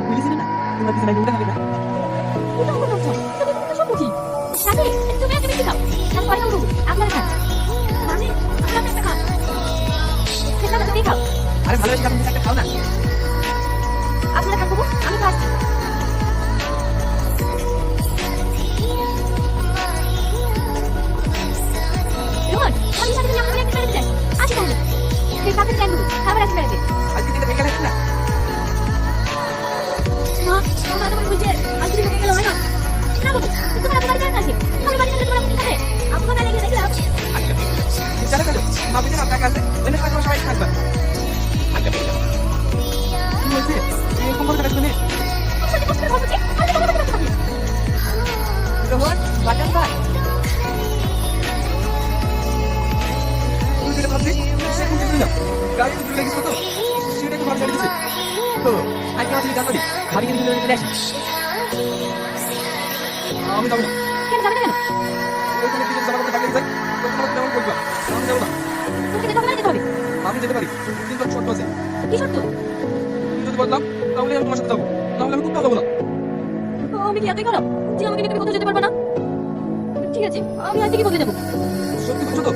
বুঝেছিলে না তোমার পিছনে উঠে হবে না। এটা আমার কথা তুমি তো সব বুঝি সাথে তুমি আগে বেশি খাও আমি পরে খাবো আপনারা খান মানে আপনারা একটা খান সেটা তুমি খাও আরে ভালোবেসে খাবেন একটা খাও না। আপনারা খাবো আমি খাচ্ছি রোহন আমি সাথে তুমি আমাকে একটা মেরে দিতে আসি তাহলে সেই কাকে প্ল্যান করুন খাবার আছে মেরে আজকে দিনে ভেঙে গেছে না। মা আমার তো বলছে আজ তুমি ভেঙে গেল হয় না না বাবু তোমার এত বাড়ি আছে তোমার বাড়ি থেকে তোমার মুখে আপনার না লেগে দেখলাম চলো চলো মা বিজয় আপনার কাছে এনে থাকবো সবাই থাকবে। আগে বেরিয়ে যাবো। কি হয়েছে এরকম করে কথা শুনে সত্যি কষ্ট করে বলছি আমি তোমাকে বলতে পারি রোহন বাটার ভাই তুই যেটা ভাবছিস সেরকম কিছু না। গাড়ি তো চলে গেছে তো সেটা একটু ভালো লেগেছে তো আজকে আপনি জানো নি বাড়ি কিন্তু চলে আসিস। আমি যাবো না। কেন যাবে না কেন ওইখানে কিছু জামা কাপড় থাকলে যাই তখন আমার তেমন বলবা আমি যাবো না। তুমি যেতে হবে না যেতে হবে আমি যেতে পারি কিন্তু শর্ত আছে। কি শর্ত তুমি যদি বললাম তাহলে আমি তোমার সাথে যাবো নাহলে আমি কোথাও যাবো না। আমি কি এতই খারাপ যে আমাকে নিয়ে তুমি কোথাও যেতে পারবে না ঠিক আছে আমি আজ থেকে বলে যাবো সত্যি বলছো তো?